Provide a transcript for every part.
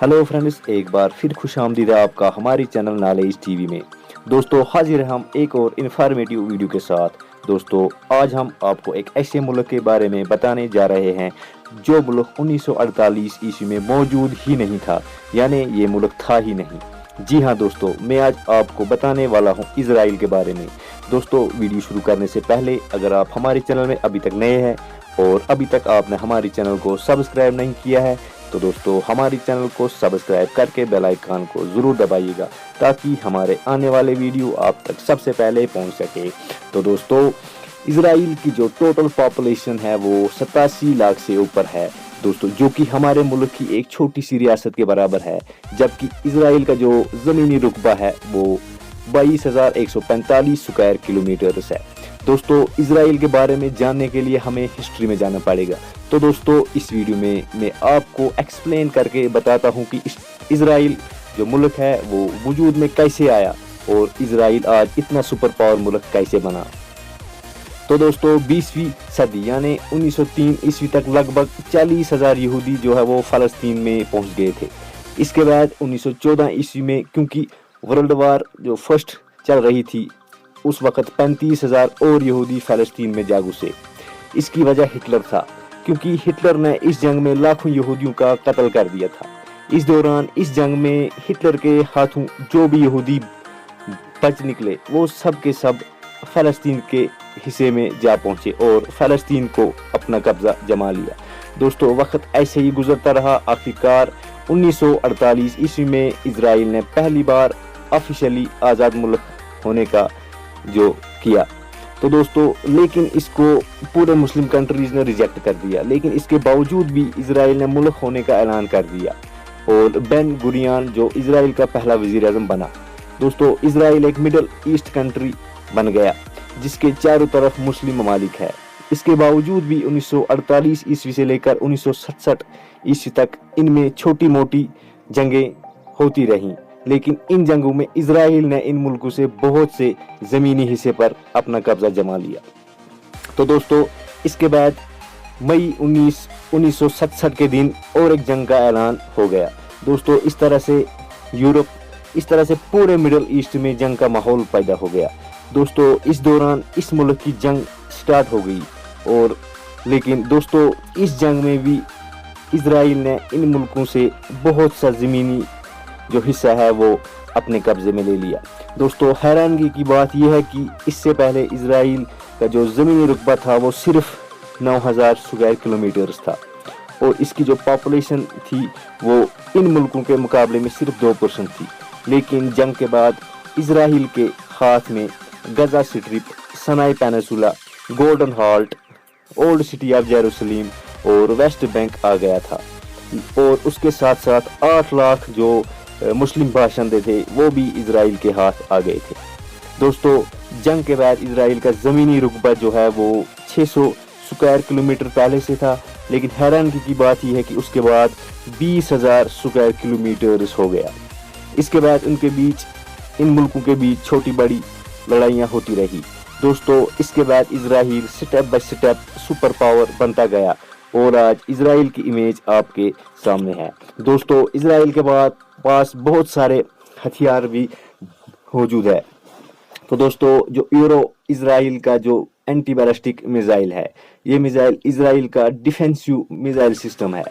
Hello friends, एक बार फिर खुश आमदीद है आपका हमारी चैनल नॉलेज टीवी में। दोस्तों हाजिर हैं हम एक और इन्फॉर्मेटिव वीडियो के साथ। दोस्तों आज हम आपको एक ऐसे मुल्क के बारे में बताने जा रहे हैं जो मुल्क 1948 ईस्वी में मौजूद ही नहीं था, यानी ये मुल्क था ही नहीं। जी हाँ दोस्तों, मैं आज आपको बताने वाला हूँ इजराइल के बारे में। दोस्तों वीडियो शुरू करने से पहले अगर आप हमारे चैनल में अभी तक नए हैं और अभी तक आपने हमारे चैनल को सब्सक्राइब नहीं किया है तो दोस्तों हमारे चैनल को सब्सक्राइब करके बेल आइकन को ज़रूर दबाइएगा ताकि हमारे आने वाले वीडियो आप तक सबसे पहले पहुंच सके। तो दोस्तों इजराइल की जो टोटल पॉपुलेशन है वो 87 लाख से ऊपर है दोस्तों, जो कि हमारे मुल्क की एक छोटी सी रियासत के बराबर है। जबकि इजराइल का जो ज़मीनी रुकबा है वो 22,145 स्क्वायर किलोमीटर है। दोस्तों इजराइल के बारे में जानने के लिए हमें हिस्ट्री में जाना पड़ेगा। तो दोस्तों इस वीडियो में मैं आपको एक्सप्लेन करके बताता हूँ कि इजराइल जो मुल्क है वो वजूद में कैसे आया और इजराइल आज इतना सुपर पावर मुल्क कैसे बना। तो दोस्तों 20वीं सदी यानी 1903 ईस्वी तक लगभग 40,000 यहूदी जो है वो फ़लस्तीन में पहुंच गए थे। इसके बाद 1914 ईस्वी में क्योंकि वर्ल्ड वार जो फर्स्ट चल रही थी उस वक़्त 35,000 और यहूदी फ़लस्तीन में जा घुसे। इसकी वजह हिटलर था, क्योंकि हिटलर ने इस जंग में लाखों यहूदियों का कत्ल कर दिया था। इस दौरान इस जंग में हिटलर के हाथों जो भी यहूदी बच निकले वो सब के सब फ़लस्तीन के हिस्से में जा पहुंचे और फ़लस्तीन को अपना कब्जा जमा लिया। दोस्तों वक्त ऐसे ही गुजरता रहा। आखिरकार 1948 ईस्वी में इजराइल ने पहली बार ऑफिशियली आज़ाद मुल्क होने का जो किया। तो दोस्तों लेकिन इसको पूरे मुस्लिम कंट्रीज ने रिजेक्ट कर दिया, लेकिन इसके बावजूद भी इजराइल ने मुल्क होने का ऐलान कर दिया और बेन गुरियन जो इजराइल का पहला वजीर आज़म बना। दोस्तों इजराइल एक मिडल ईस्ट कंट्री बन गया जिसके चारों तरफ मुस्लिम ममालिक है। इसके बावजूद भी 1948 ईस्वी से लेकर 1967 ईस्वी तक इनमें छोटी मोटी जंगें होती रहीं, लेकिन इन जंगों में इजराइल ने इन मुल्कों से बहुत से ज़मीनी हिस्से पर अपना कब्जा जमा लिया। तो दोस्तों इसके बाद मई 1967 के दिन और एक जंग का ऐलान हो गया। दोस्तों इस तरह से पूरे मिडल ईस्ट में जंग का माहौल पैदा हो गया। दोस्तों इस दौरान इस मुल्क की जंग स्टार्ट हो गई और लेकिन दोस्तों इस जंग में भी इजराइल ने इन मुल्कों से बहुत सा ज़मीनी जो हिस्सा है वो अपने कब्जे में ले लिया। दोस्तों हैरानगी की बात यह है कि इससे पहले इजराइल का जो ज़मीनी रुकबा था वो सिर्फ 9,000 स्क्वायर किलोमीटर था और इसकी जो पॉपुलेशन थी वो इन मुल्कों के मुकाबले में सिर्फ 2% थी। लेकिन जंग के बाद इजराइल के हाथ में Gaza strip, Sinai peninsula, Golan हाल्ट, ओल्ड सिटी ऑफ जेरूसलम और वेस्ट बैंक आ गया था और उसके साथ साथ 8 लाख जो मुस्लिम बाशिंदे थे वो भी इजराइल के हाथ आ गए थे। दोस्तों जंग के बाद इजराइल का ज़मीनी रुकबा जो है वो 600 स्क्वायर किलोमीटर पहले से था, लेकिन हैरानगी की बात यह है कि उसके बाद 20,000 स्क्वायर किलोमीटर हो गया। इसके बाद इन मुल्कों के बीच छोटी बड़ी लड़ाइयाँ होती रही। दोस्तों इसके बाद Israel step by step super power बनता गया और आज इजराइल की इमेज आपके सामने है। दोस्तों इजराइल के पास बहुत सारे हथियार भी मौजूद है। तो दोस्तों जो यूरो इजराइल का जो एंटी बैलिस्टिक मिसाइल है, ये मिसाइल इजराइल का डिफेंसिव मिसाइल सिस्टम है।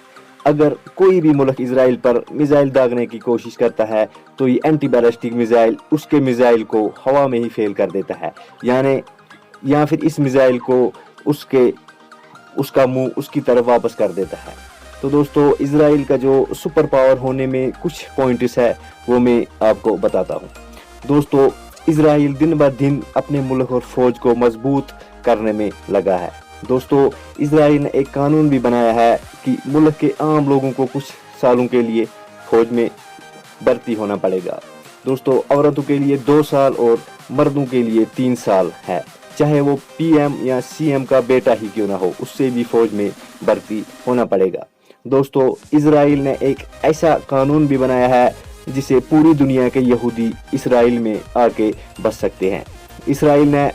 अगर कोई भी मुल्क इजराइल पर मिसाइल दागने की कोशिश करता है तो ये एंटी बैलिस्टिक मिसाइल उसके मिसाइल को हवा में ही फेल कर देता है, यानी या फिर इस मिसाइल को उसका मुंह उसकी तरफ वापस कर देता है। तो दोस्तों इजराइल का जो सुपर पावर होने में कुछ पॉइंट्स है वो मैं आपको बताता हूँ। दोस्तों इजराइल दिन ब दिन अपने मुल्क और फौज को मजबूत करने में लगा है। दोस्तों इजराइल ने एक कानून भी बनाया है कि मुल्क के आम लोगों को कुछ सालों के लिए फौज में भर्ती होना पड़ेगा। दोस्तों औरतों के लिए 2 साल और मर्दों के लिए 3 साल है, चाहे वो PM या CM का बेटा ही क्यों ना हो, उससे भी फौज में भर्ती होना पड़ेगा। दोस्तों इजराइल ने एक ऐसा कानून भी बनाया है जिसे पूरी दुनिया के यहूदी इजराइल में आके बस सकते हैं। इजराइल ने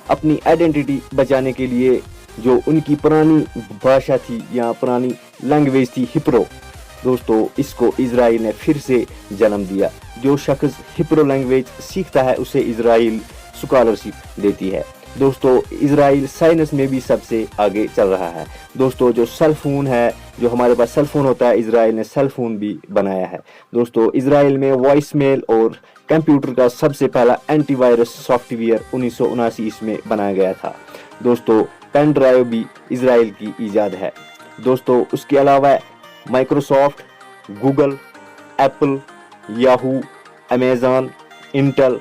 अपनी आइडेंटिटी बचाने के लिए जो उनकी पुरानी भाषा थी या पुरानी लैंग्वेज थी हिब्रू, दोस्तों इसको इजराइल ने फिर से जन्म दिया। जो शख्स हिब्रू लैंग्वेज सीखता है उसे इजराइल स्कॉलरशिप देती है। दोस्तों इजराइल साइंस में भी सबसे आगे चल रहा है। दोस्तों जो सेल फोन है, जो हमारे पास सेल फोन होता है, इजराइल ने सेल फोन भी बनाया है। दोस्तों इजराइल में वॉइस मेल और कंप्यूटर का सबसे पहला एंटीवायरस सॉफ्टवेयर 1979 में बनाया गया था। दोस्तों पेन ड्राइव भी इजराइल की ईजाद है। दोस्तों उसके अलावा Microsoft, Google, Apple, Yahoo, Amazon, Intel,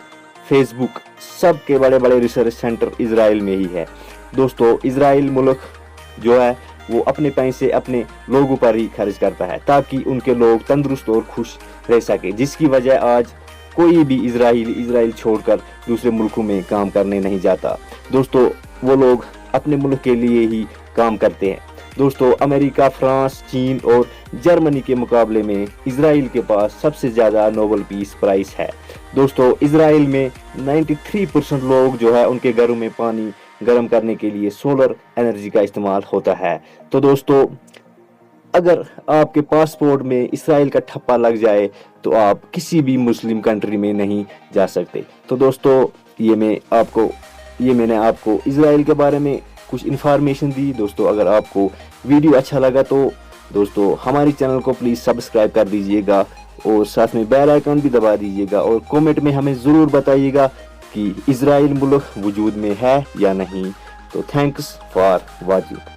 Facebook सब के बड़े बड़े रिसर्च सेंटर इजराइल में ही है। दोस्तों इजराइल मुल्क जो है वो अपने पैसे अपने लोगों पर ही खर्च करता है ताकि उनके लोग तंदुरुस्त और खुश रह सके, जिसकी वजह आज कोई भी इजराइल छोड़कर दूसरे मुल्कों में काम करने नहीं जाता। दोस्तों वो लोग अपने मुल्क के लिए ही काम करते हैं। दोस्तों अमेरिका, फ्रांस, चीन और जर्मनी के मुकाबले में इजराइल के पास सबसे ज़्यादा नोबेल पीस प्राइज़ है। दोस्तों इजराइल में 93% लोग जो है उनके घरों में पानी गर्म करने के लिए सोलर एनर्जी का इस्तेमाल होता है। तो दोस्तों अगर आपके पासपोर्ट में इजराइल का ठप्पा लग जाए तो आप किसी भी मुस्लिम कंट्री में नहीं जा सकते। तो दोस्तों ये मैंने आपको इजराइल के बारे में कुछ इन्फॉर्मेशन दी। दोस्तों अगर आपको वीडियो अच्छा लगा तो दोस्तों हमारे चैनल को प्लीज़ सब्सक्राइब कर दीजिएगा और साथ में बेल आइकन भी दबा दीजिएगा और कमेंट में हमें ज़रूर बताइएगा कि इजराइल मुल्क वजूद में है या नहीं। तो थैंक्स फॉर वॉचिंग।